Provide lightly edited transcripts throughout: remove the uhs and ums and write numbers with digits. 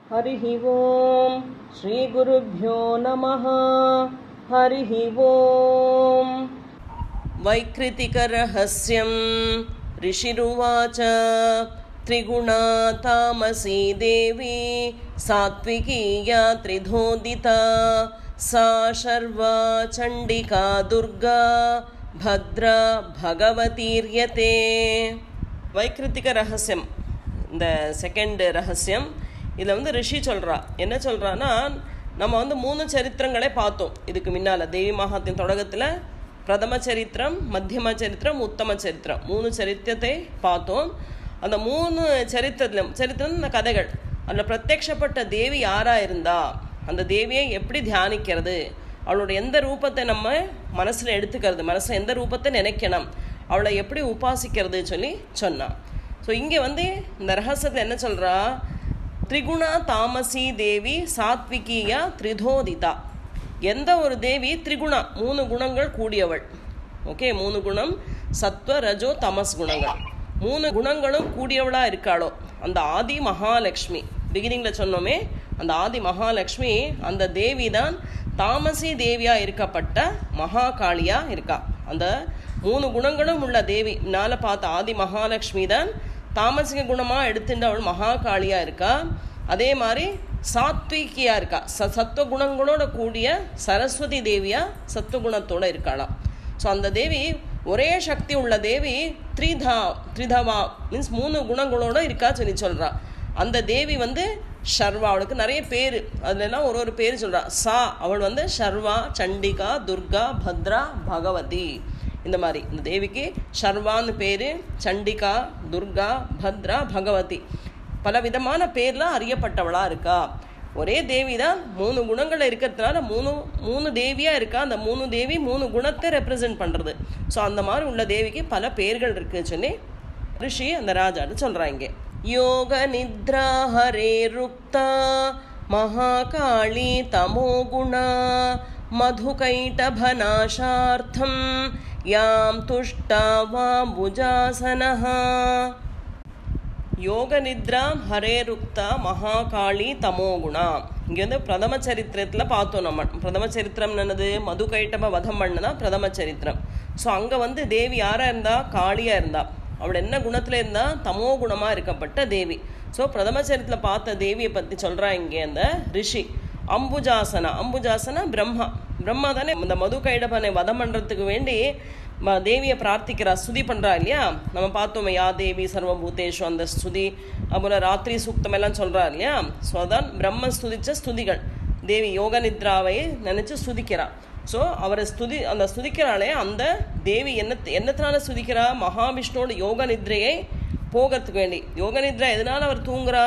हरिः ओम् श्रीगुरुभ्यो नमः। हरिः ओम्। वैकृतिकरहस्यं ऋषिरुवाच त्रिगुणा तामसी देवी सात्विकी या त्रिधोदिता सा शर्वा चण्डिका दुर्गा भद्रा भगवतीर्यते। வைக்கிருத்திக ரகசியம் இந்த செகண்ட் ரகசியம். இதில் வந்து ரிஷி சொல்கிறா என்ன சொல்கிறான்னா, நம்ம வந்து 3 சரித்திரங்களே பார்த்தோம் இதுக்கு முன்னால். தேவி மகாத்மியம் தொடக்கத்தில் பிரதம சரித்திரம், மத்தியம சரித்திரம், உத்தம சரித்திரம் 3 சரித்திரத்தை பார்த்தோம். அந்த 3 சரித்திரம் இந்த கதைகள். அதில் பிரத்யக்ஷப்பட்ட தேவி யாராக இருந்தா, அந்த தேவியை எப்படி தியானிக்கிறது, அவளோட எந்த ரூபத்தை நம்ம மனசில் எடுத்துக்கிறது, மனசில் எந்த ரூபத்தை நினைக்கணும், அவளை எப்படி உபாசிக்கிறது சொல்லி சொன்னான். ஸோ இங்கே வந்து இந்த ரகசியத்தில் என்ன சொல்கிறா, திரிகுணா தாமசி தேவி சாத்விகியா திரிதோதிதா. எந்த ஒரு தேவி திரிகுணா 3 குணங்கள் கூடியவள். ஓகே, 3 குணம் சத்வ ரஜோ தமஸ் குணங்கள், 3 குணங்களும் கூடியவளாக இருக்காளோ அந்த ஆதி மகாலட்சுமி. பிகினிங்கில் சொன்னோமே, அந்த ஆதி மகாலட்சுமி அந்த தேவி தான் தாமசி தேவியாக இருக்கப்பட்ட மகாகாளியாக இருக்கா. அந்த 3 குணங்களும் உள்ள தேவி நாளை பார்த்த ஆதி மகாலட்சுமி தான் தாமசிக குணமாக எடுத்துட்டு அவள் மகாகாளியாக இருக்கா. அதே மாதிரி சாத்விகியாக இருக்கா, சத்துவகுணங்களோட கூடிய சரஸ்வதி தேவியாக சத்துவகுணத்தோடு இருக்காளாம். ஸோ அந்த தேவி ஒரே சக்தி உள்ள தேவி த்ரிதவா மீன்ஸ் 3 குணங்களோட இருக்கா சொல்லி சொல்கிறா. அந்த தேவி வந்து ஷர்வா, அவளுக்கு நிறைய பேர், அதுலலாம் ஒரு பேர் சொல்கிறா. சா அவள் வந்து ஷர்வா, சண்டிகா, துர்கா, பத்ரா, பகவதி. இந்த மாதிரி இந்த தேவிக்கு ஷர்வான்னு பேர், சண்டிகா, துர்கா, பத்ரா, பகவதி பல விதமான பேர்லாம் அறியப்பட்டவளாக இருக்கா. ஒரே தேவி தான் 3 குணங்கள் இருக்கிறதுனால 3 தேவியாக இருக்கா. அந்த 3 தேவி 3 குணத்தை ரெப்ரசன்ட் பண்ணுறது. ஸோ அந்த மாதிரி உள்ள தேவிக்கு பல பேர்கள் இருக்குன்னு சொல்லி ரிஷி அந்த ராஜான்னு சொல்கிறாங்க. யோக நித்ரா ஹரே ருக்தா மகாகாளி தமோ குணா மதுகைடபநாசார்த்தம் யாம் துஷ்டா வாம்புஜாசனஹ. யோக நித்ரா ஹரே ருக்தா மகாகாளி தமோகுணா. இங்கே வந்து பிரதம சரித்திரத்தில் பார்த்தோம் நம்ம. பிரதம சரித்திரம் என்னது, மதுகைட்டப வதம் பண்ணதா பிரதம சரித்திரம். ஸோ அங்கே வந்து தேவி யாராக இருந்தா, காளியாக இருந்தா. அவள் என்ன குணத்தில் இருந்தா, தமோ குணமாக இருக்கப்பட்ட தேவி. ஸோ பிரதம சரித்திரத்தில் பார்த்த தேவியை பற்றி சொல்கிறா இங்கே அந்த ரிஷி. அம்புஜாசனா பிரம்மா தானே இந்த மதுகைடபனை வதம் பண்ணுறதுக்கு வேண்டி தேவியை பிரார்த்திக்கிறா, ஸ்துதி பண்ணுறா இல்லையா. நம்ம பார்த்தோமே யா தேவி சர்வபூதேஷு அந்த ஸ்துதி, அப்புறம் ராத்திரி சூக்தம் எல்லாம் சொல்கிறா இல்லையா. ஸோ அதான் பிரம்ம ஸ்துதிச்ச ஸ்துதிகள். தேவி யோக நித்ராவை நினச்சி ஸ்துதிக்கிறா. ஸோ அவரை அந்த ஸ்துதிக்கிறாளே அந்த தேவி என்னத்தினால ஸ்துதிக்கிறா, மகாவிஷ்ணுவோட யோக நித்ரையை போகிறதுக்கு வேண்டி. யோக நித்ரா எதனால அவர் தூங்குறா,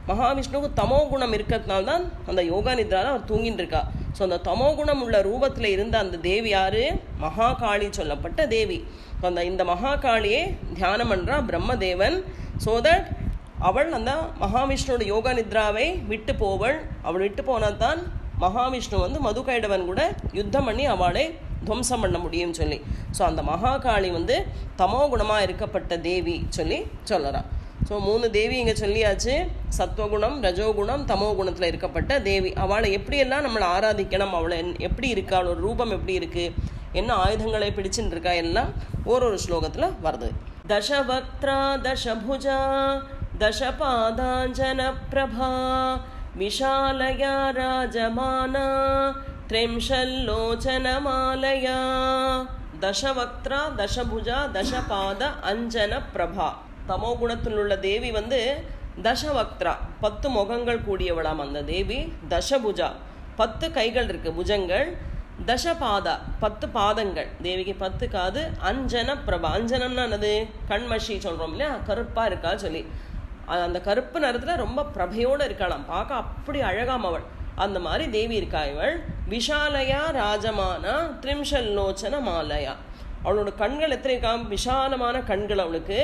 மகாவிஷ்ணுவுக்கு தமோ குணம் இருக்கிறதுனால தான் அந்த யோகா நித்ரால அவர் தூங்கிட்டு இருக்கா. ஸோ அந்த தமோ குணம் உள்ள ரூபத்தில் இருந்த அந்த தேவி யாரு, மகாகாளி சொல்லப்பட்ட தேவி. இந்த மகாகாளியை தியானம் பண்ணுறா பிரம்மதேவன். ஸோ தட் அவள் அந்த மகாவிஷ்ணுவோட யோகா நித்ராவை விட்டு போவள். அவள் விட்டு போனால் தான் மகாவிஷ்ணு வந்து மதுகைடவன் கூட யுத்தம் பண்ணி அவளை துவம்சம் பண்ண முடியும்னு சொல்லி. ஸோ அந்த மகாகாளி வந்து தமோ குணமாக இருக்கப்பட்ட தேவி சொல்லி சொல்லறா. ஸோ 3 தேவி இங்கே சொல்லியாச்சு. சத்வகுணம், ரஜோகுணம், தமோ குணத்தில் இருக்கப்பட்ட தேவி. அவளை எப்படியெல்லாம் நம்மளை ஆராதிக்கணும், அவளை எப்படி இருக்கா, அவளோட ரூபம் எப்படி இருக்குது, என்ன ஆயுதங்களை பிடிச்சுட்டு இருக்கா, எல்லாம் ஒரு ஸ்லோகத்தில் வருது. தசவக்த்ரா தசபுஜா தசபாதாஞ்சன பிரபா விஷாலயா ராஜமானா த்ரிம்ஷல்லோச்சனமாலயா. தசவக்த்ரா தசபுஜா தசபாத அஞ்சன பிரபா. தமோ குணத்தில் உள்ள தேவி வந்து தசவக்த்ரா 10 முகங்கள் கூடியவளாம் அந்த தேவி. தசபுஜா 10 கைகள் இருக்கு, புஜங்கள். தசபாதா 10 பாதங்கள், தேவிக்கு 10 காது. அஞ்சன பிரபா, அஞ்சனம்னா என்னது, கண்மஷி சொல்றோம் இல்லையா, கருப்பா இருக்கா சொல்லி. அந்த கருப்பு நிறத்துல ரொம்ப பிரபையோடு இருக்காளாம், பார்க்க அப்படி அழகாம் அவள். அந்த மாதிரி தேவி இருக்கா இவள். விஷாலயா ராஜமானா த்ரிம்ஷல்லோச்சன மாலயா. அவளோட கண்கள் எத்தனை இருக்கா, விஷாலமான கண்கள் அவளுக்கு.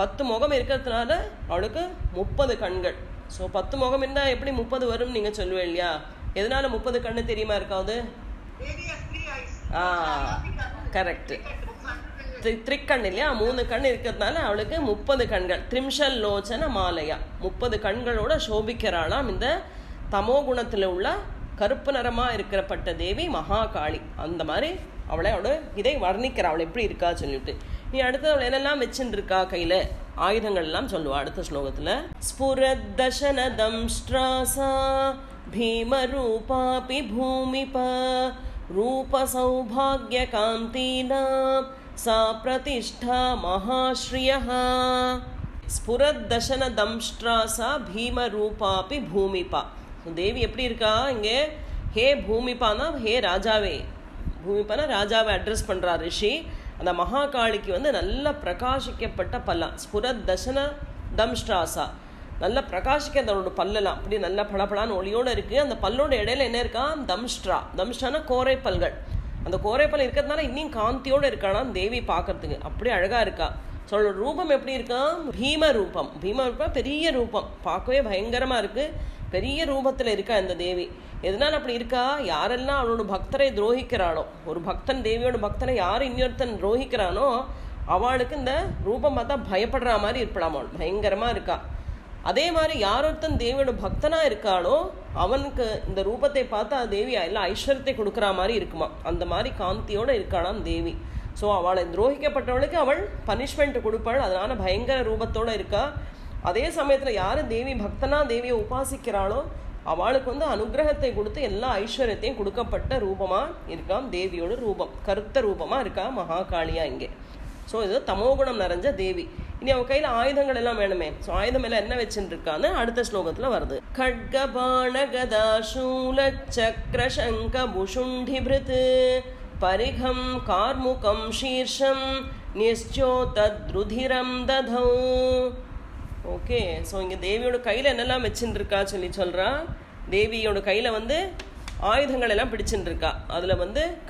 10 முகம் இருக்கிறதுனால அவளுக்கு 30 கண்கள். ஸோ 10 முகம் இருந்தால் எப்படி 30 வரும் நீங்கள் சொல்லுவேன் இல்லையா. எதனால 30 கண்ணு தெரியுமா இருக்காது? கரெக்டு. திரிக்கண் இல்லையா, 3 கண் இருக்கிறதுனால அவளுக்கு 30 கண்கள். திரிம்ஷல் லோச்சன மாலையா, 30 கண்களோட சோபிக்கிறாளாம் இந்த தமோ குணத்துல உள்ள கருப்பு நிறமா இருக்கிறப்பட்ட தேவி மகாகாளி. அந்த மாதிரி அவளோட இதை வர்ணிக்கிற, அவளை எப்படி இருக்கா சொல்லிட்டு. நீ அடுத்து அவள் என்னெல்லாம் வச்சுட்டு இருக்கா கையில ஆயுதங்கள் எல்லாம் சொல்லுவா அடுத்த ஸ்லோகத்துல. ஸ்புரத்தசன தம்ஷ்ட்ராசா பீமரூபாபி பூமிப ரூப சௌபாக்ய காந்தீனாம் சா பிரதிஷ்டா மகாஸ்ரீயஹ. ஸ்புரத்தசன தம்ஷ்ட்ராசா பீமரூபாபி பூமிபா. தேவி எப்படி இருக்கா இங்கே? ஹே பூமிபானா ஹே ராஜாவே, பூமிபானா ராஜாவை அட்ரஸ் பண்றார் ரிஷி. அந்த மகாகாளிக்கு நல்ல பிரகாசிக்கப்பட்ட பல்லா, ஸ்புரத் தசன தம்ஷ்ட்ராசா, நல்ல பிரகாசிக்கிறதோட பல்லெல்லாம் அப்படி நல்ல பளபளான்னு ஒளியோடு இருக்கு. அந்த பல்லோட இடையில என்ன இருக்கா? தம்ஷ்ட்ரா. தம்ஷ்ட்ரானா கோரை பல்கள். அந்த கோரை பல் இருக்கிறதுனால இன்னும் காந்தியோட இருக்கானா தேவி பார்க்கறதுக்கு, அப்படி அழகா இருக்கா. சொல்ற ரூபம் எப்படி இருக்கா? பீம ரூபம். பீம ரூபம் பெரிய ரூபம், பார்க்கவே பயங்கரமா இருக்கு. பெரிய ரூபத்துல இருக்கா இந்த தேவி. எதனால அப்படி இருக்கா? யாரெல்லாம் அவளோட பக்தரை துரோகிக்கிறாளோ, ஒரு பக்தன் தேவியோட பக்தனை யார் இன்னொருத்தன் துரோகிக்கிறானோ அவளுக்கு இந்த ரூபம் பார்த்தா பயப்படுற மாதிரி இருப்பலாம். அவள் பயங்கரமா இருக்கா. அதே மாதிரி யாரொருத்தன் தேவியோட பக்தனா இருக்காளோ அவனுக்கு இந்த ரூபத்தை பார்த்தா தேவி எல்லாம் ஐஸ்வர்யத்தை கொடுக்குற மாதிரி இருக்குமா. அந்த மாதிரி காந்தியோட இருக்காளாம் தேவி. ஸோ அவளை துரோகிக்கப்பட்டவளுக்கு அவள் பனிஷ்மெண்ட் கொடுப்பாள். அதனால பயங்கர ரூபத்தோட இருக்கா. அதே சமயத்துல யாரு தேவி பக்தனா தேவியை உபாசிக்கிறாளோ அவளுக்கு அனுகிரகத்தை கொடுத்து எல்லா ஐஸ்வர்யத்தையும் கொடுக்கப்பட்ட ரூபமா இருக்காம் தேவியோட ரூபம். கருத்த ரூபமா இருக்கா மகாகாளியா இங்கே. ஸோ இது தமோகுணம் நிறைஞ்ச தேவி. இனி அவ கையில ஆயுதங்கள் எல்லாம் வேணுமே. ஸோ ஆயுதம் எல்லாம் என்ன வச்சுட்டு இருக்கான்னு அடுத்த ஸ்லோகத்துல வருது. கட்கபாண கதா சூல சக்ர சங்க புஷுண்டி பிருத் பரிகம் கார்முகம் சீர்ஷம் நிச்சோதத்ருதிரம் ததௌ. ஓகே, ஸோ இங்கே தேவியோட கையில் என்னெல்லாம் வச்சுட்டு இருக்கா சொல்றா. தேவியோட கையில் ஆயுதங்கள் எல்லாம் பிடிச்சுட்டு இருக்கா. அதில்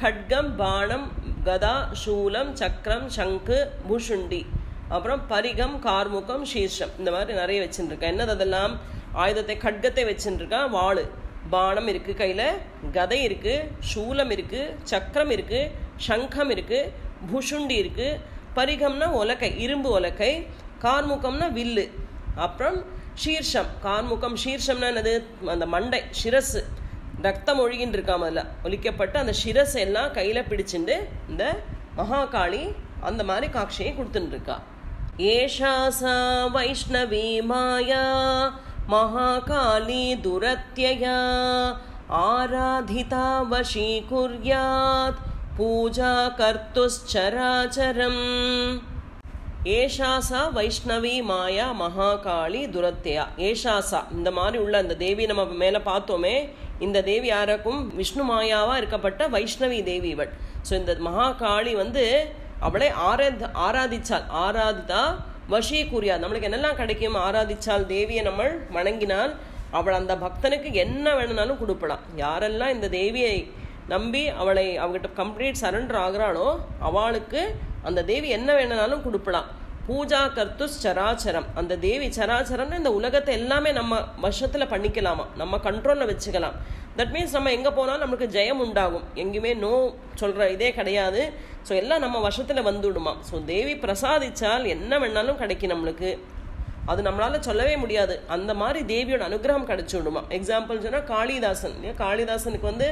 கட்கம், பாணம், கதா, சூலம், சக்கரம், சங்கு, புஷுண்டி, அப்புறம் பரிகம், கார்முகம், சீர்ஷம், இந்த மாதிரி நிறைய வச்சுட்டு இருக்கா. என்னது அதெல்லாம்? ஆயுதத்தை கட்கத்தை வச்சுட்டு இருக்கா. வாளு, பாணம் இருக்கு கையில், கதை இருக்கு, சூலம் இருக்கு, சக்கரம் இருக்கு, சங்கம் இருக்கு, புஷுண்டி இருக்கு, பரிகம்னா ஒலக்கை, இரும்பு ஒலக்கை, கார்முகம்னா வில்லு, அப்புறம் சீர்ஷம். கார்முகம் சீர்ஷம்னா என்னது? அந்த மண்டை, சிரசு, ரத்தம் ஒழுகின்னு இருக்காம அதில் ஒலிக்கப்பட்ட அந்த சிரஸ் எல்லாம் கையில் பிடிச்சிட்டு இந்த மகாகாளி அந்த மாதிரி காட்சியை கொடுத்துட்டு இருக்கா. ஏஷா சா வைஷ்ணவி மாயா மகாகாளி துரத்யயா ஆராதிதா வஷீகுர்யாத் பூஜா கர்த்துச்சராச்சரம். ஏஷாசா வைஷ்ணவி மாயா மகாகாளி துரத்யா. ஏஷாசா இந்த மாதிரி உள்ள அந்த தேவி நம்ம மேலே பார்த்தோமே, இந்த தேவி யாருக்கும் விஷ்ணு மாயாவா இருக்கப்பட்ட வைஷ்ணவி தேவி இவள். ஸோ இந்த மகாகாளி அவளை ஆராதிச்சால், ஆராதிதா வஷீகுர்யா, நம்மளுக்கு என்னெல்லாம் கிடைக்கும்? ஆராதிச்சால், தேவியை நம்ம வணங்கினால் அவள் அந்த பக்தனுக்கு என்ன வேணும்னாலும் கொடுப்பலாம். யாரெல்லாம் இந்த தேவியை நம்பி அவளை அவகிட்ட கம்ப்ளீட் சரண்டர் ஆகிறாளோ அவளுக்கு அந்த தேவி என்ன வேணும்னாலும் கொடுப்பலாம். பூஜா கர்த்து சராச்சரம். அந்த தேவி சராச்சரம்னு இந்த உலகத்தை எல்லாமே நம்ம வசத்தில் பண்ணிக்கலாமா, நம்ம கண்ட்ரோலில் வச்சுக்கலாம். தட் மீன்ஸ் நம்ம எங்கே போனாலும் நமக்கு ஜெயம் உண்டாகும். எங்கேயுமே நோ சொல்கிற இதே கிடையாது. ஸோ எல்லாம் நம்ம வசத்தில் வந்துவிடுமா. ஸோ தேவி பிரசாதிச்சால் என்ன வேணாலும் கிடைக்கும் நம்மளுக்கு. அது நம்மளால் சொல்லவே முடியாது. அந்த மாதிரி தேவியோட அனுகிரகம் கிடைச்சி விடுமா. எக்ஸாம்பிள் சொன்னால் காளிதாசன். காளிதாசனுக்கு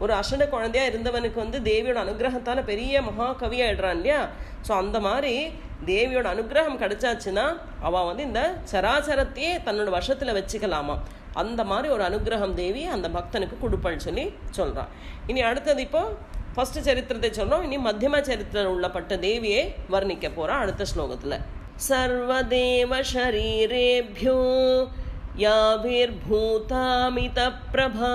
ஒரு அசட குழந்தையா இருந்தவனுக்கு தேவியோட அனுகிரகத்தால் பெரிய மகாகவி ஆயிடுறான் இல்லையா. ஸோ அந்த மாதிரி தேவியோட அனுகிரகம் கிடைச்சாச்சுன்னா அவள் இந்த சராச்சரத்தையே தன்னோட வசத்தில் வச்சுக்கலாமா. அந்த மாதிரி ஒரு அனுகிரகம் தேவி அந்த பக்தனுக்கு கொடுப்பான்னு சொல்லி சொல்கிறான். இனி அடுத்தது இப்போ ஃபர்ஸ்ட் சரித்திரத்தை சொல்கிறோம். இனி மத்தியம சரித்திரம் உள்ளப்பட்ட தேவியை வர்ணிக்க போகிறான் அடுத்த ஸ்லோகத்தில். சர்வதேவ ஷரீரேப்யோ யாவிர்பூதாமித பிரபா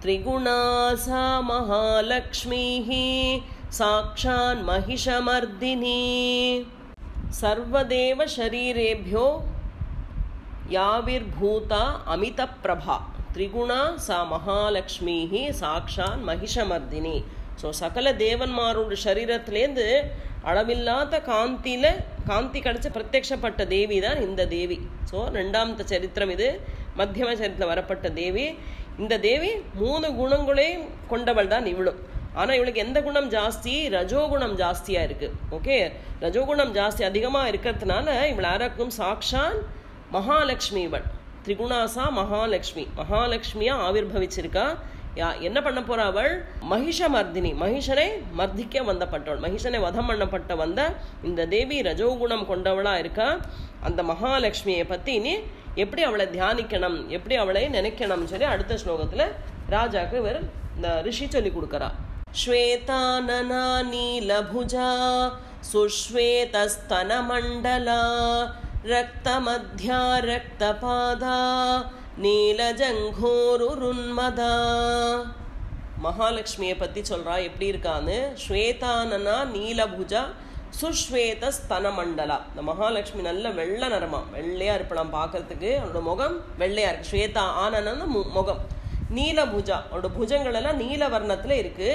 திரிகுணா சா மகாலக்ஷ்மீஹ சாக்ஷான் மகிஷமர்தினி. சர்வதேவ ஷரீரேப்யோ யாவிர்பூதா அமித பிரபா திரிகுணா சா மகாலக்ஷ்மீஹ சாக்ஷான் மகிஷமர்தினி. ஸோ சகல தேவன்மாரோட சரீரத்திலேருந்து அளவில்லாத காந்தி கிடைச்ச பிரத்யட்சப்பட்ட தேவி தான் இந்த தேவி. ஸோ 2ஆம் சரித்திரம் இது. மத்தியம சரித்திரத்தில் வரப்பட்ட தேவி. இந்த தேவி 3 குணங்களையும் கொண்டவள் தான் இவளும். ஆனால் இவளுக்கு எந்த குணம் ஜாஸ்தி? ரஜோகுணம் ஜாஸ்தியாக இருக்குது. ஓகே, ரஜோகுணம் ஜாஸ்தி அதிகமாக இருக்கிறதுனால இவள் யாராக்கும் சாக்ஷான் மகாலட்சுமி. இவள் திரிகுணாசா மகாலட்சுமி, மகாலட்சுமியாக ஆவிர்பவிச்சிருக்கா. என்ன பண்ண போறா? அவள் மகிஷமர்தினி, மகிஷனை மர்திக்க வந்தப்பட்டவள், மகிஷனை வதம் பண்ணப்பட்ட வந்த இந்த தேவி ரஜோகுணம் கொண்டவளா இருக்கா. அந்த மகாலட்சுமியை பத்தி இனி எப்படி அவளை தியானிக்கணும், எப்படி அவளை நினைக்கணும் சொல்லி அடுத்த ஸ்லோகத்துல ராஜாக்கு இவர் இந்த ரிஷி சொல்லி கொடுக்கறா. ஸ்வேதானனா நீலபுஜா சுஸ்வேதஸ்தன மண்டலா ரக்தமத்யா ரக்தபாதா நீலஜங்கோருன்மதா. மகாலட்சுமியை பத்தி சொல்றா எப்படி இருக்கான்னு. ஸ்வேதானனா நீலபுஜா சுஸ்வேத ஸ்தன மண்டலா. இந்த மகாலட்சுமி நல்ல வெள்ளை நிறமா, வெள்ளையா இருப்பலாம் பார்க்கறதுக்கு. அவனோட முகம் வெள்ளையா இருக்கு. ஸ்வேதா ஆனனா முகம், நீலபுஜா அவனோட புஜங்கள் எல்லாம் நீல வர்ணத்துல இருக்கு.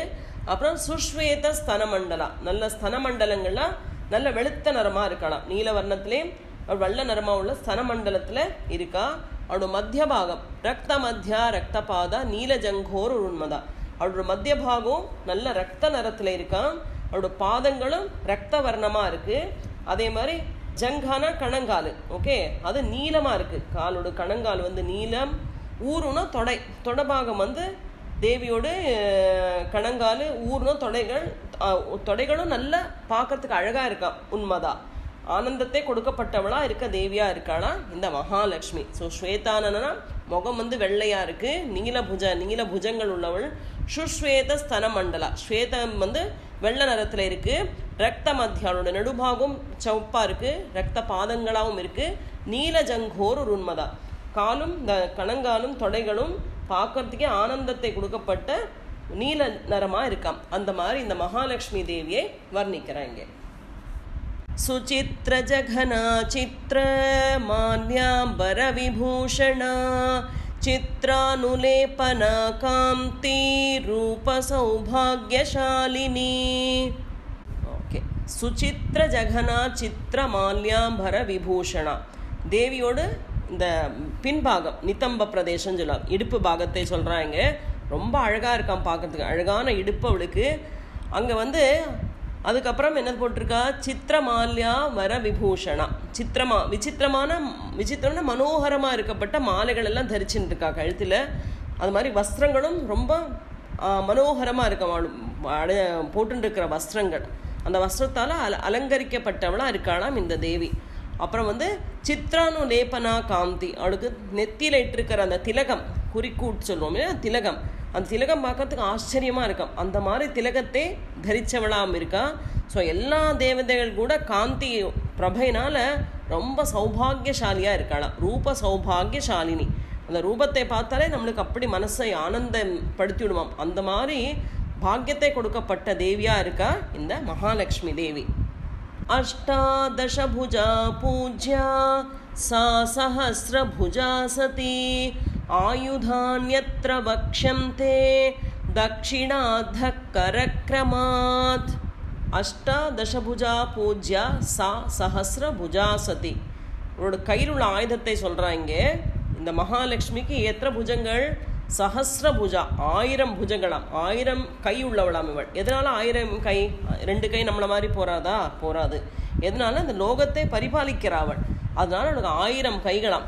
அப்புறம் சுஸ்வேத ஸ்தன மண்டலா, நல்ல ஸ்தன மண்டலங்கள்லாம் நல்ல வெளுத்த நிறமா இருக்கலாம். நீல வர்ணத்திலே வெள்ள நிறமா உள்ள ஸ்தன மண்டலத்துல இருக்கா. அவளோட மத்திய பாகம் ரக்த மத்தியா ரக்த பாதா நீலஜங்கோர் உண்மதா. அவளோட மத்திய பாகம் நல்ல ரக்த நிறத்துல இருக்கான். அவளோட பாதங்களும் ரக்த வர்ணமா இருக்கு. அதே மாதிரி ஜங்கானா கணங்கால், ஓகே, அது நீளமா இருக்கு. காலோட கணங்கால் வந்து நீளம். ஊருனா தொடை, தொடபாகம் வந்து தேவியோடு கணங்கால், ஊர்னா தொடைகளும் நல்ல பார்க்கறதுக்கு அழகா இருக்கா. உண்மைதா, ஆனந்தத்தை கொடுக்கப்பட்டவளா இருக்க தேவியா இருக்காளா இந்த மகாலட்சுமி. ஸோ ஸ்வேதானனா முகம் வந்து வெள்ளையா இருக்கு, நீல புஜங்கள் உள்ளவள். சுஸ்வேத ஸ்தன மண்டலா, ஸ்வேதம் வந்து வெள்ளை நிறத்துல இருக்கு. ரக்த மத்தியானோட நடுபாகம் சவுப்பா இருக்கு, ரக்த பாதங்களாவும் இருக்கு. நீல ஜங்கோர் உண்மதா, காலும் இந்த கணங்காலும் தொடைகளும் பார்க்கறதுக்கே ஆனந்தத்தை கொடுக்கப்பட்ட நீல நிறமா இருக்காம். அந்த மாதிரி இந்த மகாலட்சுமி தேவியை வர்ணிக்கிறாங்க. சுசித்ர ஜகனா சித்ர மான்யாம்பர விபூஷணா சித்ரானுலேபனா காந்தி ரூப சௌபாக்யசாலினி. ஓகே, சுசித்ர ஜகனா சித்ர மால்யாம்பர விபூஷணா. தேவியோடு இந்த பின்பாகம் நித்தம்ப பிரதேசம் சொல்லலாம், இடுப்பு பாகத்தை சொல்றாங்க. ரொம்ப அழகா இருக்கான் பார்க்கறதுக்கு, அழகான இடுப்பு அவளுக்கு. அங்க வந்து அதுக்கப்புறம் என்ன போட்டிருக்கா? சித்திரமால்யா வர விபூஷணா. விசித்திரமான மனோகரமா இருக்கப்பட்ட மாலைகள் எல்லாம் தரிச்சுட்டு இருக்கா கழுத்துல. அது மாதிரி வஸ்திரங்களும் ரொம்ப மனோகரமா இருக்க போட்டு இருக்கிற வஸ்திரங்கள், அந்த வஸ்திரத்தால அலங்கரிக்கப்பட்டவளா இருக்காளாம் இந்த தேவி. அப்புறம் வந்து சித்ரானு லேபனா காந்தி, அவளுக்கு நெத்தியில இட்டிருக்கிற அந்த திலகம், குறிக்கூட்டு சொல்லுவோம் திலகம், அந்த திலகம் பார்க்கறதுக்கு ஆச்சரியமா இருக்கும். அந்த மாதிரி திலகத்தை தரிச்சவளாம் இருக்கா. ஸோ எல்லா தேவதைகள் கூட காந்தி பிரபையினால ரொம்ப சௌபாகியசாலியா இருக்காளாம். ரூப சௌபாகியசாலினி, அந்த ரூபத்தை பார்த்தாலே நம்மளுக்கு அப்படி மனசை ஆனந்தம் படுத்தி விடுவாம். அந்த மாதிரி பாக்கியத்தை கொடுக்கப்பட்ட தேவியா இருக்கா இந்த மகாலட்சுமி தேவி. அஷ்டாதசபுஜா பூஜ்யா சா சஹஸ்ரபுஜா சதி ஆயுதான்யத்ர வக்ஷ்யந்தே தக்ஷிணாத கரக்ரமாத். அஷ்டாதசபுஜா பூஜ்யா சா சஹஸ்ரபுஜா சதி. அவரோட கையில் உள்ள ஆயுதத்தை சொல்றாங்க. இந்த மகாலட்சுமிக்கு எத்தனை புஜங்கள்? சஹஸ்ரபுஜா, 1000 புஜங்களாம், 1000 கை உள்ளவளாம் இவள். எதனால 1000 கை? 2 கை நம்மள மாதிரி போராது. எதனால? அந்த லோகத்தை பரிபாலிக்கிறாவள், அதனால அவளுக்கு 1000 கைகளாம்.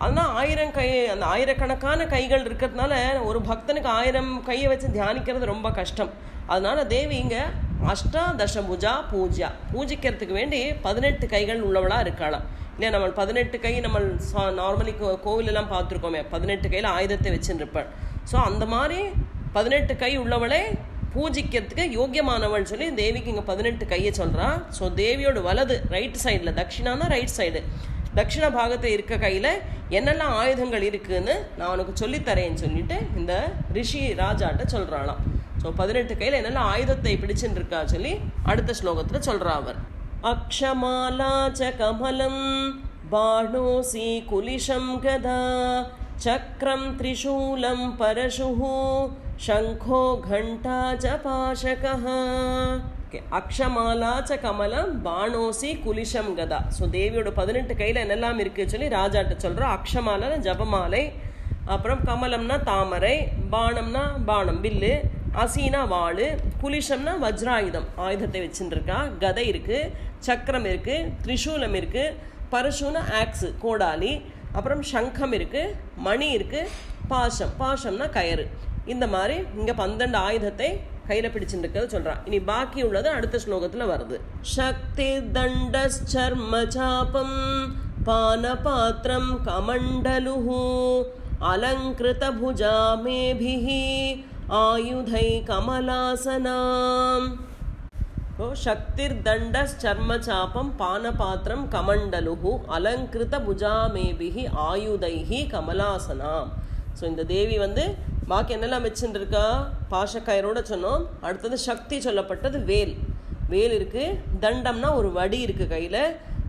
அதனால் 1000 கை, அந்த ஆயிரக்கணக்கான கைகள் இருக்கிறதுனால ஒரு பக்தனுக்கு 1000 கையை வச்சு தியானிக்கிறது ரொம்ப கஷ்டம். அதனால தேவி இங்க அஷ்டாதசபுஜா பூஜ்யா, பூஜிக்கிறதுக்கு வேண்டி 18 கைகள் உள்ளவளா இருக்காளாம். இல்லையா, நம்ம 18 கை நம்ம நார்மலி கோவிலெல்லாம் பார்த்துருக்கோமே, 18 கையில் ஆயுதத்தை வச்சுருப்பாள். ஸோ அந்த மாதிரி 18 கை உள்ளவளை பூஜிக்கிறதுக்கு யோக்கியமானவள் சொல்லி தேவிக்கு இங்கே 18 கையை சொல்கிறா. ஸோ தேவியோட வலது ரைட் சைடில், தட்சிணானா ரைட் சைடு, தட்சிண பாகத்தில் இருக்க கையில் என்னெல்லாம் ஆயுதங்கள் இருக்குன்னு நான் உனக்கு சொல்லித்தரேன்னு சொல்லிட்டு இந்த ரிஷி ராஜாட்ட சொல்கிறாளாம். ஸோ 18 கையில் என்னெல்லாம் ஆயுதத்தை பிடிச்சுன்னு இருக்கா சொல்லி அடுத்த ஸ்லோகத்தில் சொல்கிறா அவர். அக்ஷமாலா ச கமலம் பாணோசி குலிஷம் கதா சக்ரம் திரிசூலம் பரசுஹு சங்கோ கண்டா ச பாஷகஹ. அக்ஷமாலா ச கமலம் பாணோசி குலிஷம் கதா. ஸோ தேவியோட 18 கையில் என்னெல்லாம் இருக்குது சொல்லி ராஜாட்ட சொல்கிறோம். அக்ஷமாலா ஜபமாலை, அப்புறம் கமலம்னா தாமரை, பாணம்னா பாணம் வில்லு, அசீனா வாள், குலிஷம்னா வஜ்ராயுதம் ஆயுதத்தை வச்சுருக்கா, கதை இருக்குது, சக்கரம் இருக்குது, திரிசூலம் இருக்குது, பரசுனா ஆக்ஸு கோடாலி, அப்புறம் சங்கம் இருக்குது, மணி இருக்குது, பாசம், பாசம்னா கயிறு. இந்த மாதிரி இங்கே 12 ஆயுதத்தை கையில் பிடிச்சுருக்கிறது சொல்கிறான். இனி பாக்கி உள்ளது அடுத்த ஸ்லோகத்தில் வருது. சக்தி தண்டச்சர்ம சாபம் பானபாத்திரம் கமண்டலுஹு அலங்கிருத புஜாமேபிஹி ஆயுதை கமலாசனாம். சக்திர் தண்டச்சர்ம சாபம் பானபாத்திரம் கமண்டலுஹு அலங்கிருத புஜாமேபிஹி ஆயுதைஹி கமலாசனாம். ஸோ இந்த தேவி பாக்கி என்னெல்லாம் வச்சுட்டு இருக்கா, பாஷக்கயரோட சொன்னோம். அடுத்தது சக்தி சொல்லப்பட்டது வேல், வேல் இருக்குது. தண்டம்னா ஒரு வடி இருக்குது கையில்.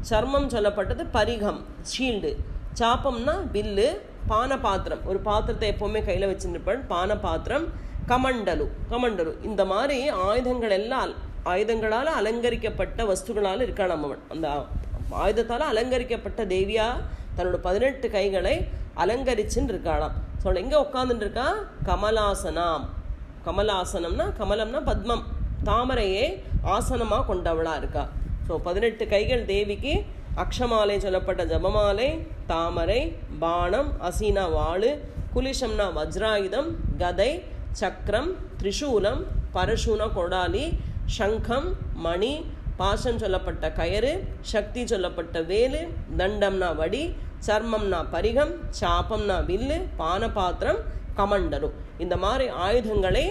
சர்மம் சொல்லப்பட்டது பரிகம் ஷீல்டு. சாப்பம்னா வில்லு. பானபாத்திரம் ஒரு பாத்திரத்தை எப்போவுமே கையில் வச்சுருப்பாள், பானபாத்திரம். கமண்டலு, கமண்டலு இந்த மாதிரி ஆயுதங்கள் எல்லாம் ஆயுதங்களால் அலங்கரிக்கப்பட்ட வஸ்துகளால் இருக்காளாம் அவன். அந்த ஆயுதத்தால் அலங்கரிக்கப்பட்ட தேவியா தன்னோட 18 கைகளை அலங்கரிச்சுன்னு இருக்காளாம். ஸோ எங்கே உட்காந்துட்டு இருக்கா, கமலாசனாம். கமலாசனம்னா கமலம்னா பத்மம், தாமரையே ஆசனமாக கொண்டவளாக இருக்கா. ஸோ 18 கைகள் தேவிக்கு. அக்ஷமாலை சொல்லப்பட்ட ஜபமாலை, தாமரை, பாணம், அசீனா வாள், குலிஷம்னா வஜ்ராயுதம், கதை, சக்கரம், திரிசூலம், பரசுனா கொடாலி, சங்கம், மணி, பாசம் சொல்லப்பட்ட கயிறு, சக்தி சொல்லப்பட்ட வேலு, தண்டம்னா வடி, சர்மம்னா பரிகம், சாப்பம்னா வில்லு, பானபாத்திரம், கமண்டலும். இந்த மாதிரி ஆயுதங்களை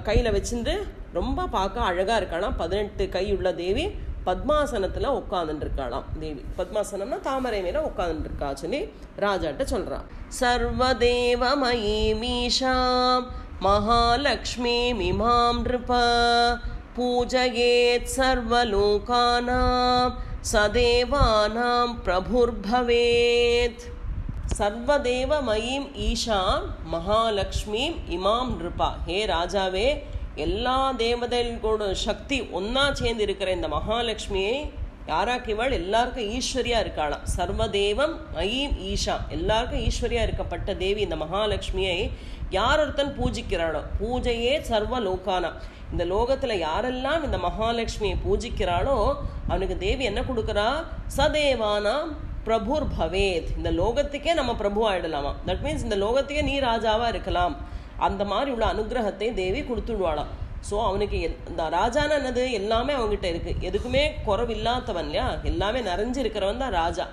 கையில் வச்சுட்டு ரொம்ப பார்க்க அழகாக இருக்கலாம். 18 கை உள்ள தேவி பத்மாசனத்தில் உட்காந்துருக்காளாம். தேவி பத்மாசனம்னா தாமரை மேலே உட்காந்துருக்கா சொல்லி ராஜாட்ட சொல்கிறான். சர்வதேவமயி மீஷாம் மகாலக்ஷ்மி மிமாம் நிருப பூஜயேத் சர்வலோகானாம் சதேவானாம் பிரபுர்பவேத். சர்வதேவமயீம் ஈஷாம் மகாலக்ஷ்மீம் இமாம் நிருபா. ஹே ராஜாவே, எல்லா தேவதைகளோட சக்தி ஒன்றா சேர்ந்து இருக்கிற இந்த மகாலட்சுமியை யாராக்கிவாள், எல்லாருக்கும் ஈஸ்வரியா இருக்காளாம். சர்வதேவம் மயீம் ஈஷா, எல்லாருக்கும் ஈஸ்வரியா இருக்கப்பட்ட தேவி இந்த மகாலட்சுமியை யார் ஒருத்தன் பூஜிக்கிறாளோ, பூஜையே சர்வ லோகானா, இந்த லோகத்தில் யாரெல்லாம் இந்த மகாலட்சுமியை பூஜிக்கிறாளோ அவனுக்கு தேவி என்ன கொடுக்குறா, சதேவானாம் பிரபுர் பவேத். இந்த லோகத்துக்கே நம்ம பிரபு ஆயிடலாமா. தட் மீன்ஸ் இந்த லோகத்துக்கே நீ ராஜாவாக இருக்கலாம். அந்த மாதிரி உள்ள அனுகிரகத்தை தேவி கொடுத்துடுவாளாம். ஸோ அவனுக்கு இந்த ராஜான என்னது, எல்லாமே அவங்ககிட்ட இருக்குது, எதுக்குமே குறவில்லாதவன் இல்லையா, எல்லாமே நிறைஞ்சு இருக்கிறவன் தான் ராஜா.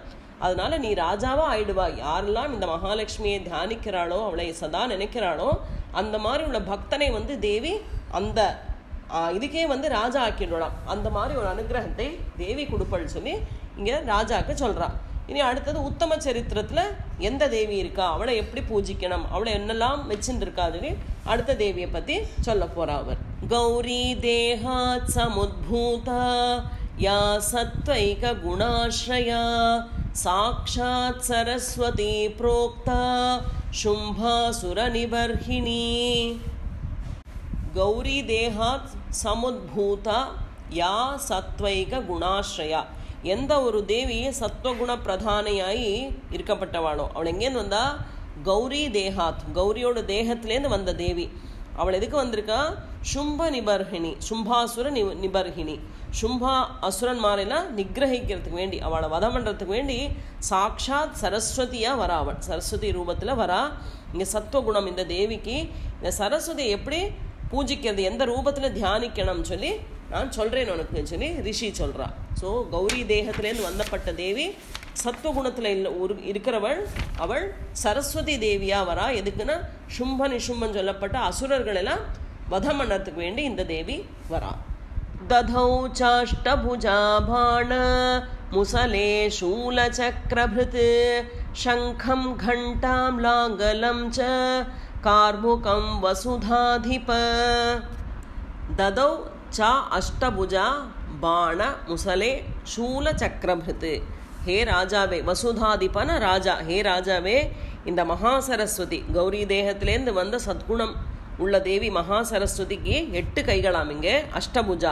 அதனால நீ ராஜாவாக ஆயிடுவா. யாரெல்லாம் இந்த மகாலட்சுமியை தியானிக்கிறாளோ, அவளை சதா நினைக்கிறாளோ, அந்த மாதிரி உள்ள பக்தனை தேவி அந்த இதுக்கே ராஜா ஆக்கிடுவாளாம். அந்த மாதிரி ஒரு அனுகிரகத்தை தேவி கொடுப்பள் சொல்லி இங்கே ராஜாவுக்கு சொல்கிறான். இனி அடுத்தது உத்தம சரித்திரத்தில் எந்த தேவி இருக்கா, அவளை எப்படி பூஜிக்கணும், அவளை என்னெல்லாம் வச்சுட்டு இருக்காதுன்னு அடுத்த தேவியை பற்றி சொல்ல போகிறா அவர். கௌரி தேகாத் சமுத்பூதா யா சத்வைக குணாஸ்ரயா சாக்ஷாத் சரஸ்வதி புரோக்தா சும்பாசுர நிபர்ஹிணி. கௌரி தேகாத் சமுத்பூதா யா சத்வைக குணாஸ்ரயா, எந்த ஒரு தேவி சத்வகுண பிரதானையாகி இருக்கப்பட்டவாளோ அவள் எங்கேருந்து வந்தா, கௌரி தேகாத், கௌரியோட தேகத்திலேருந்து வந்த தேவி. அவள் எதுக்கு வந்திருக்கா, சும்ப நிபர்ஹிணி, சும்பாசுர நிபர்ஹிணி, சும்பா அசுரன் மாறையெல்லாம் நிகிரகிக்கிறதுக்கு வேண்டி, அவளை வதம் பண்ணுறதுக்கு வேண்டி சாக்ஷாத் சரஸ்வதியாக வரா. அவள் சரஸ்வதி ரூபத்தில் வரா. இங்கே சத்வகுணம் இந்த தேவிக்கு. இந்த சரஸ்வதியை எப்படி பூஜிக்கிறது, எந்த ரூபத்தில் தியானிக்கணும்னு சொல்லி நான் சொல்கிறேன் உனக்கு சொல்லி ரிஷி சொல்கிறா. ஸோ கௌரி தேகத்திலேருந்து வந்தப்பட்ட தேவி சத்வகுணத்தில் இருக்கிறவள், அவள் சரஸ்வதி தேவியாக வரா. எதுக்குன்னா சும்ப நிஷும்பன் சொல்லப்பட்ட அசுரர்களெல்லாம் வதம் பண்ணறதுக்கு வேண்டி இந்த தேவி வரா. ததௌ சாஷ்டபுஜா பாண முசலே சூலசக்ரபிருத் சங்கம் கண்டாம் லாங்கலம் ச கார்முகம் வசுதாதிப. ததௌ சா அஷ்டபுஜா பாண முசலே சூல சக்கரபிருத். ஹே ராஜாவே, வசுதாதிபன ராஜா, ஹே ராஜாவே, இந்த மகா சரஸ்வதி கௌரி தேகத்திலேருந்து வந்த சத்குணம் உள்ள தேவி மகா சரஸ்வதிக்கு 8 கைகளாம். இங்கே அஷ்டபுஜா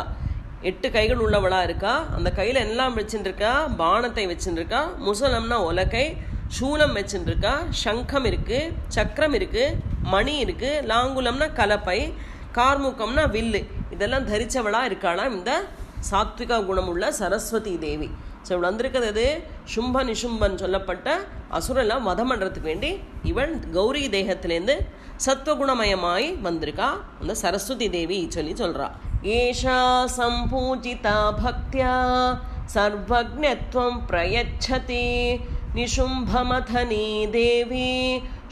8 கைகள் உள்ளவளாக இருக்கா. அந்த கையில் எல்லாம் வச்சுருக்கா, பானத்தை வச்சுருக்கா, முசலம்னா உலக்கை, சூலம் வச்சுருக்கா, சங்கம் இருக்குது, சக்கரம் இருக்குது, மணி இருக்குது, லாங்குலம்னா கலப்பை, கார்முகம்னா வில்லு, இதெல்லாம் தரிச்சவளா இருக்காளாம் இந்த சாத்விக குணமுள்ள சரஸ்வதி தேவி. ஸோ இவள் வந்திருக்கிறது சும்ப நிசும்பன் சொல்லப்பட்ட அசுரெல்லாம் வதம் பண்ணுறதுக்கு வேண்டி இவள் கௌரி தேகத்திலேருந்து சத்வகுணமயமாய் வந்திருக்கா அந்த சரஸ்வதி தேவி சொல்லி சொல்றா. ஏஷா சம்பூஜிதா பக்தியா சர்வஜ்ஞத்வம் பிரயச்சதி நிசும்பமதனி தேவி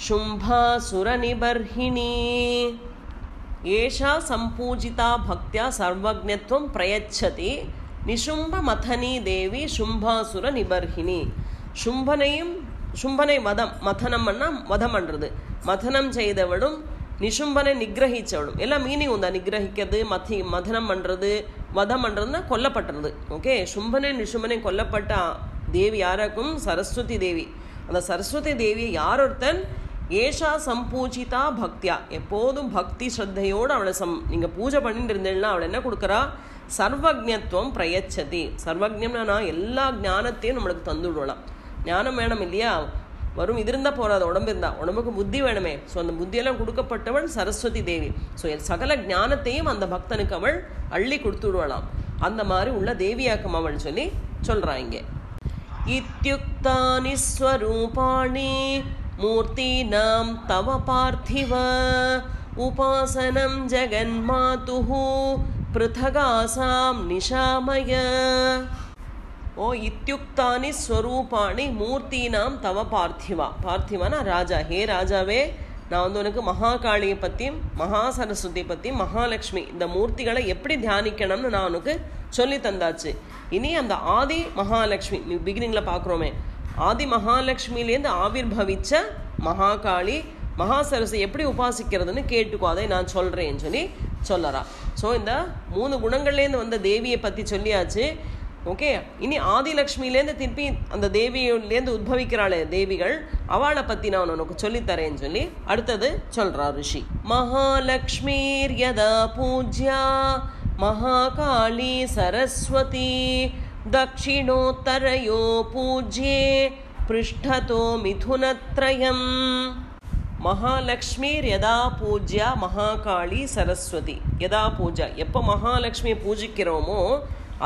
சும்பாசுரநிபர்ஹிணி. ஏஷா சம்பூஜிதா பக்தியா சர்வஜ்ஞத்வம் பிரயச்சதி நிசும்பமதனி தேவி சும்பாசுர நிபர்ஹிணி. சும்பனை மதனம் பண்ணா வதம் பண்றது, மதனம் செய்தவளும் நிசும்பனை நிகிரகிச்சவளும், எல்லாம் மீனிங் உண்டா. நிகிரகிக்கிறது, மதனம் பண்றது, வதம் பண்றதுன்னா கொல்லப்பட்டுறது. ஓகே, சும்பனை நிசும்பனை கொல்லப்பட்ட தேவி யாருக்கும் சரஸ்வதி தேவி. அந்த சரஸ்வதி தேவியை யாரொருத்தன் ஏஷா சம்பூஜிதா பக்தியா, எப்போதும் பக்தி ஸ்ரத்தையோடு அவளை நீங்கள் பூஜை பண்ணிட்டு இருந்தேன்னா அவளை என்ன கொடுக்குறா, சர்வஜ்ஞத்துவம் பிரயச்சதி. சர்வஜ்ஞம்னா எல்லா ஞானத்தையும் நம்மளுக்கு தந்துவிடலாம். ஞானம் வேணும் இல்லையா, வரும் இது இருந்தால் போகாது, உடம்பு இருந்தால், உடம்புக்கு புத்தி வேணுமே. ஸோ அந்த புத்தியெல்லாம் கொடுக்கப்பட்டவள் சரஸ்வதி தேவி. ஸோ சகல ஞானத்தையும் அந்த பக்தனுக்கு அவள் அள்ளி கொடுத்துடுவலாம். அந்த மாதிரி உள்ள தேவியாக்கம் அவள் சொல்லி சொல்கிறான் இங்கே. இத்யுக்தானி ஸ்வரூபாணி மூர்த்தீனாம் தவ பார்த்திவ உபாசனம் ஜெகன்மாதுஹு பிருதகாசாம் நிஷாமய. ஓ இத்யுக்தானி ஸ்வரூபாணி மூர்த்தீனாம் தவ பார்த்திவா. பார்த்திவானா ராஜா. ஹே ராஜாவே, நான் உனக்கு மகாகாளியை பற்றியும் மகா சரஸ்வதி பற்றியும் மகாலட்சுமி இந்த மூர்த்திகளை எப்படி தியானிக்கணும்னு நான் உனக்கு சொல்லி தந்தாச்சு. இனி அந்த ஆதி மகாலட்சுமி பிகினிங்கில் பார்க்குறோமே, ஆதி மகாலட்சுமியிலேருந்து ஆவிர்பவிச்ச மகாகாளி மகா சரஸ்வதி எப்படி உபாசிக்கிறதுன்னு கேட்டுக்கோ, அதை நான் சொல்கிறேன்னு சொல்லி சொல்லறா. ஸோ இந்த 3 குணங்கள்லேருந்து வந்த தேவியை பற்றி சொல்லியாச்சு. ஓகே, இனி ஆதிலக்ஷ்மியிலேருந்து திருப்பி அந்த தேவியிலேருந்து உத்பவிக்கிறாளே தேவிகள், அவளை பற்றி நான் உனக்கு சொல்லித்தரேன்னு சொல்லி அடுத்தது சொல்கிறா ரிஷி. மகாலக்ஷ்மீர் யதா பூஜ்யா மகாகாளி சரஸ்வதி தக்ஷிணோத்தரயோ பூஜ்யே பிருஷ்டதோ மிதுனத்ரயம். மகாலக்ஷ்மீர் யதா பூஜ்யா மகாகாளி சரஸ்வதி. யதா பூஜா, எப்போ மகாலட்சுமியை பூஜிக்கிறோமோ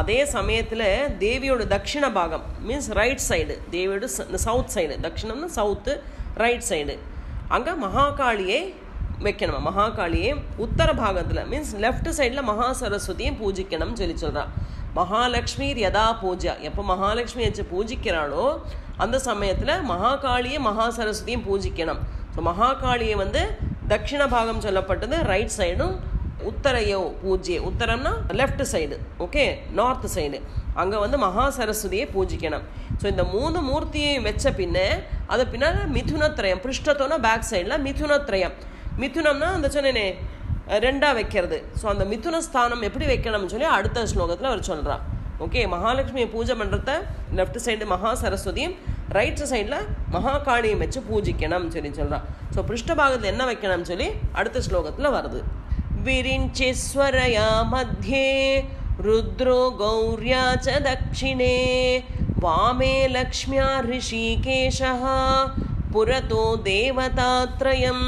அதே சமயத்தில் தேவியோட தட்சிண பாகம் மீன்ஸ் ரைட் சைடு, தேவியோட சவுத் சைடு, தட்சிணம்னா சவுத்து, ரைட் சைடு, அங்கே மகாகாளியை வைக்கணும். மகாகாளியை உத்தர பாகத்தில் மீன்ஸ் லெஃப்ட் சைடில் மகா சரஸ்வதியை பூஜிக்கணும்னு சொல்லி சொல்கிறான். மகாலட்சுமீர் யதா பூஜா, எப்போ மகாலட்சுமி வச்சு பூஜிக்கிறாளோ அந்த சமயத்தில் மகாகாளியை மகா சரஸ்வதியும் பூஜிக்கணும். ஸோ மகாகாளியை தட்சிண பாகம் சொல்லப்பட்டது ரைட் சைடும், உத்தரையோ பூஜ்யே, உத்தரம்னா left side, okay, north side, அங்கே மகா சரஸ்வதியை பூஜிக்கணும். ஸோ இந்த 3 மூர்த்தியையும் வச்ச பின்னே அது பின்னால் மிதுனத்ரயம், பிருஷ்டத்தோனா பேக் சைடில் மிதுனத்ரயம். மிதுனம்னா அந்த சொன்னேனே 2 வைக்கிறது. ஸோ அந்த மிதுன ஸ்தானம் எப்படி வைக்கணும்னு சொல்லி அடுத்த ஸ்லோகத்தில் அவர் சொல்கிறா. ஓகே, மகாலட்சுமியை பூஜை பண்ணுறத லெஃப்ட் சைடு மகா சரஸ்வதியும் ரைட் சைடில் மகாகாளியும் வச்சு பூஜிக்கணும்னு சொல்லி சொல்கிறான். ஸோ பிருஷ்டபாகத்தில் என்ன வைக்கணும்னு சொல்லி அடுத்த ஸ்லோகத்தில் வருது. விரிஞ்சேஸ்வரயா மத்தியே ருத்ரோ கௌர்யா ச தக்ஷிணே வாமே லக்ஷ்மியா ரிஷிகேஷः புரதோ தேவதாத்ரயம்.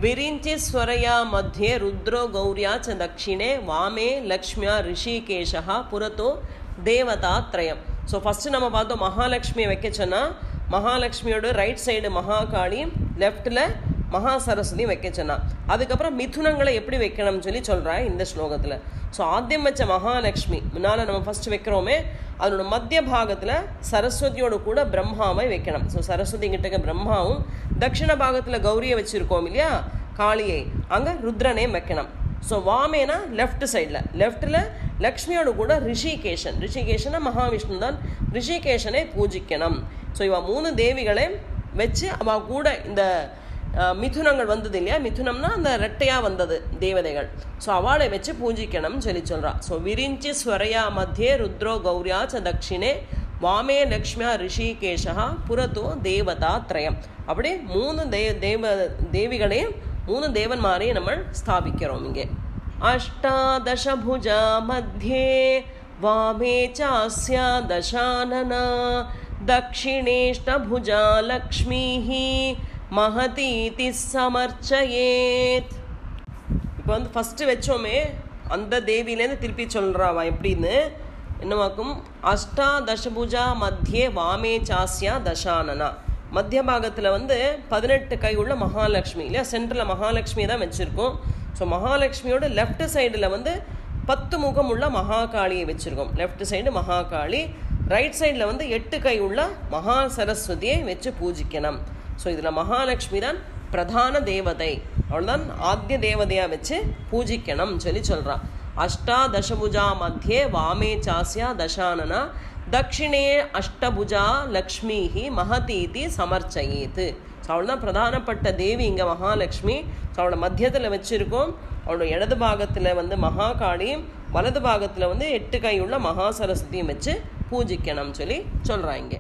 விரிஞ்சேஸ்வரயா மத்தியே ருத்ரோ கௌர்யா ச தக்ஷிணே வாமே லக்ஷ்மியா ரிஷிகேஷः புரதோ தேவதாத்ரயம். ஸோ ஃபஸ்ட்டு நம்ம பார்த்தோம் மகாலட்சுமியை வைக்க சொன்னால் மகாலட்சுமியோட ரைட் சைடு மகாகாளி, லெஃப்டில் மகா சரஸ்வதி வைக்க சொன்னா. அதுக்கப்புறம் மிதுனங்களை எப்படி வைக்கணும்னு சொல்லி சொல்கிறா இந்த ஸ்லோகத்தில். ஸோ ஆத்தியம் வச்ச மகாலட்சுமி முன்னால் நம்ம ஃபஸ்ட்டு வைக்கிறோமே, அதனோட மத்திய பாகத்தில் சரஸ்வதியோடு கூட பிரம்மாவை வைக்கணும். ஸோ சரஸ்வதி கிட்டக்க பிரம்மாவும், தட்சிண பாகத்தில் கௌரியை வச்சுருக்கோம் இல்லையா காளியை, அங்கே ருத்ரனே வைக்கணும். ஸோ வாமேனா லெஃப்ட் சைடில், லெஃப்டில் லக்ஷ்மியோடு கூட ரிஷிகேஷன், ரிஷிகேஷனா மகாவிஷ்ணு தான், ரிஷிகேஷனை பூஜிக்கணும். ஸோ இவ 3 தேவிகளை வச்சு அவள் கூட இந்த மிதுனங்கள் வந்தது இல்லையா, மிதுனம்னா அந்த ரெட்டையாக வந்தது தேவதைகள், ஸோ அவளை வச்சு பூஜிக்கணும்னு சொல்லி சொல்கிறா. ஸோ விரிஞ்சி ஸ்வரையா மத்தியே ருத்ரோ கௌரியா ச தக்ஷிணே வாமே லக்ஷ்மியா ரிஷிகேஷா புரதோ தேவதா திரயம். அப்படி 3 தேவிகளையும் 3 தேவன்மாரையும் நம்ம ஸ்தாபிக்கிறோம் இங்கே. அஷ்டாதசபுஜா மத்தியே வாமே சாஸ்யா தசானனா தக்ஷிணேஷ்டபுஜா லக்ஷ்மீஹி மஹதீதி சமர்ச்சயேத். இப்போ வந்து ஃபஸ்ட்டு வச்சோமே அந்த தேவியிலேருந்து திருப்பி சொல்கிறாவா எப்படின்னு என்னவாக்கும், அஷ்டாதசபுஜா மத்தியே வாமே சாஸ்யா தசானனா. மத்திய பாகத்தில் வந்து 18 கை உள்ள மகாலட்சுமி இல்லையா, சென்டரில் மகாலட்சுமி தான் வச்சுருக்கோம். ஸோ மகாலட்சுமியோட லெஃப்ட் சைடில் வந்து 10 முகம் உள்ள மகாகாளியை வச்சுருக்கோம். லெஃப்ட் சைடு மகாகாளி, ரைட் சைடில் வந்து 8 கை உள்ள மகா சரஸ்வதியை வச்சு பூஜிக்கணும். ஸோ இதில் மகாலட்சுமி தான் பிரதான தேவதை, அவள்தான் ஆத்திய தேவதையாக வச்சு பூஜிக்கணும் சொல்கிறான். அஷ்டாதசபுஜா மத்தியே வாமே சாஸ்யா தசானனா தட்சிணே அஷ்டபுஜா லக்ஷ்மிஹி மகதீதி சமர்ச்சயேத்து. ஸோ அவள் தான் பிரதானப்பட்ட தேவி இங்கே மகாலட்சுமி. ஸோ அவளோட மத்தியத்தில் வச்சுருக்கோம். அவளோட இடது பாகத்தில் வந்து மகாகாளியும், வலது பாகத்தில் வந்து 8 கை உள்ள மகா சரஸ்வதியும் வச்சு பூஜிக்கணும் சொல்கிறாங்க.